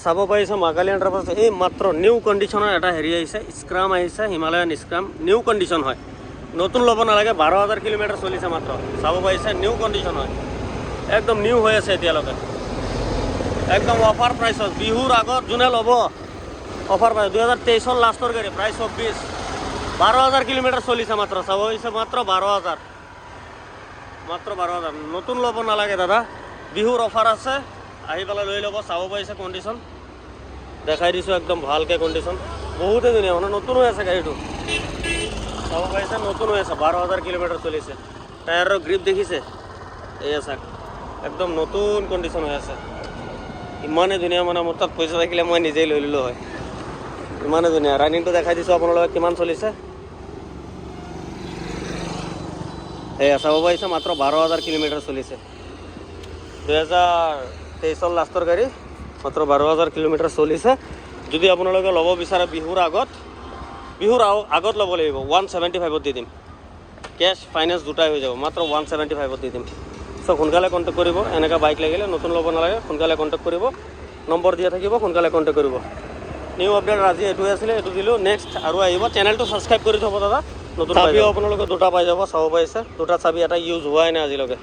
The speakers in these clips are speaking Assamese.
চাব পাৰিছে মাকালি এণ্টাৰপ্ৰাইজ এই মাত্ৰ নিউ কণ্ডিশ্যনৰ এটা হেৰি আহিছে স্ক্ৰাম আহিছে হিমালয়ান স্ক্ৰাম নিউ কণ্ডিশ্যন হয় নতুন ল'ব নালাগে 12,000 কিলোমিটাৰ চলিছে মাত্ৰ চাব পাৰিছে নিউ কণ্ডিশ্যন হয় একদম নিউ হৈ আছে এতিয়ালৈকে একদম অফাৰ প্ৰাইচত বিহুৰ আগত যোনে ল'ব অফাৰ প্ৰাইচ 2023 লাষ্টৰ গাড়ী প্ৰাইচ 12,000 কিলোমিটাৰ চলিছে মাত্ৰ চাব পাৰিছে মাত্ৰ 12,000 নতুন ল'ব নালাগে দাদা বিহুৰ অফাৰ আছে আহি পেলাই লৈ ল'ব চাব পাৰিছে কণ্ডিশ্যন দেখাই দিছোঁ একদম ভালকৈ কণ্ডিশ্যন বহুতে ধুনীয়া মানে নতুন হৈ আছে গাড়ীটো চাব পাৰিছে নতুন হৈ আছে 12,000 কিলোমিটাৰ চলিছে টায়াৰৰ গ্ৰিপ দেখিছে এয়া চাওক একদম নতুন কণ্ডিশ্যন হৈ আছে ইমানেই ধুনীয়া মানে মোৰ তাত পইচা থাকিলে মই নিজেই লৈ ল'লোঁ হয় ইমানেই ধুনীয়া ৰানিংটো দেখাই দিছোঁ আপোনালোকে কিমান চলিছে এয়া চাব পাৰিছে মাত্ৰ 12,000 কিলোমিটাৰ চলিছে 2023 লাষ্টৰ গাড়ী মাত্ৰ 12,000 কিলোমিটাৰ চলিছে যদি আপোনালোকে ল'ব বিচাৰে বিহুৰ আগত ল'ব লাগিব 175ত দি দিম কেছ ফাইনেন্স দুটাই হৈ যাব মাত্ৰ 175ত দি দিম চ' সোনকালে কণ্টেক্ট কৰিব এনেকুৱা বাইক লাগিলে নতুন ল'ব নালাগে সোনকালে কণ্টেক্ট কৰিব নম্বৰ দিয়া থাকিব সোনকালে কণ্টেক্ট কৰিব নিউ আপডেট আজি এইটোৱে আছিলে এইটো দিলোঁ নেক্সট আৰু আহিব চেনেলটো ছাবস্ক্ৰাইব কৰি থ'ব দাদা নতুন চাবিও আপোনালোকে দুটা পাই যাব চাব পাৰিছে দুটা চাবি এটা ইউজ হোৱাই নাই আজিলৈকে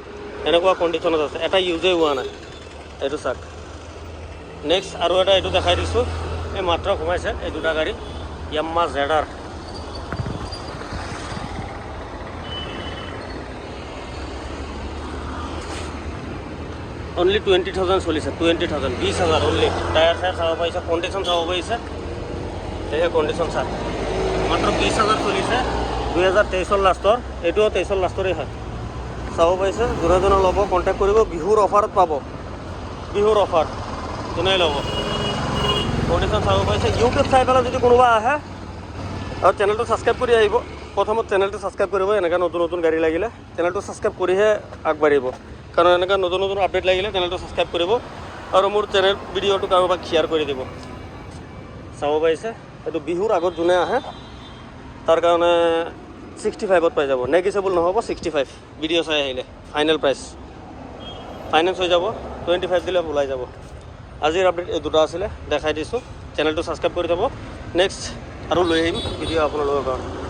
এনেকুৱা কণ্ডিশ্যনত আছে এটা ইউজেই হোৱা নাই এইটো চাওক নেক্সট আৰু এটা এইটো দেখাই দিছোঁ এই মাত্ৰ সোমাইছে এই দুটা গাড়ী য়াম্মা জেডাৰ অনলি 20,000 চলিছে 20,000 20,000 অনলি টায়াৰ চায়াৰ চাব পাৰিছে কণ্ডিশ্যন চাব পাৰিছে সেয়ে কণ্ডিশ্যন চাওক মাত্ৰ 20,000 চলিছে 2023 লাষ্টৰ এইটোও 23 লাষ্টৰেই হয় চাব পাৰিছে যোনে যোনে ল'ব কণ্টেক্ট কৰিব বিহুৰ অফাৰত পাব বিহুৰ অফাৰ যোনে ল'ব কণ্ডিশ্যন চাব পাৰিছে ইউটিউব চাই পেলাই যদি কোনোবা আহে আৰু চেনেলটো ছাবস্ক্ৰাইব কৰি আহিব প্ৰথমত চেনেলটো ছাবস্ক্ৰাইব কৰিব এনেকৈ নতুন নতুন গাড়ী লাগিলে চেনেলটো ছাবস্ক্ৰাইব কৰিহে আগবাঢ়িব কাৰণ এনেকৈ নতুন নতুন আপডেট লাগিলে চেনেলটো ছাবস্ক্ৰাইব কৰিব আৰু মোৰ চেনেল ভিডিঅ'টো কাৰোবাক শ্বেয়াৰ কৰি দিব চাব পাৰিছে এইটো বিহুৰ আগত যোনে আহে তাৰ কাৰণে 65ত পাই যাব নেগেচিবল নহ'ব 65 ভিডিঅ' চাই আহিলে ফাইনেল প্ৰাইচ ফাইনেন্স হৈ যাব 25 দিলে ওলাই যাব আজিৰ আপডেট এই দুটা আছিলে দেখাই দিছোঁ চেনেলটো ছাবস্ক্ৰাইব কৰি থ'ব নেক্সট আৰু লৈ আহিম ভিডিঅ' আপোনালোকৰ কাৰণে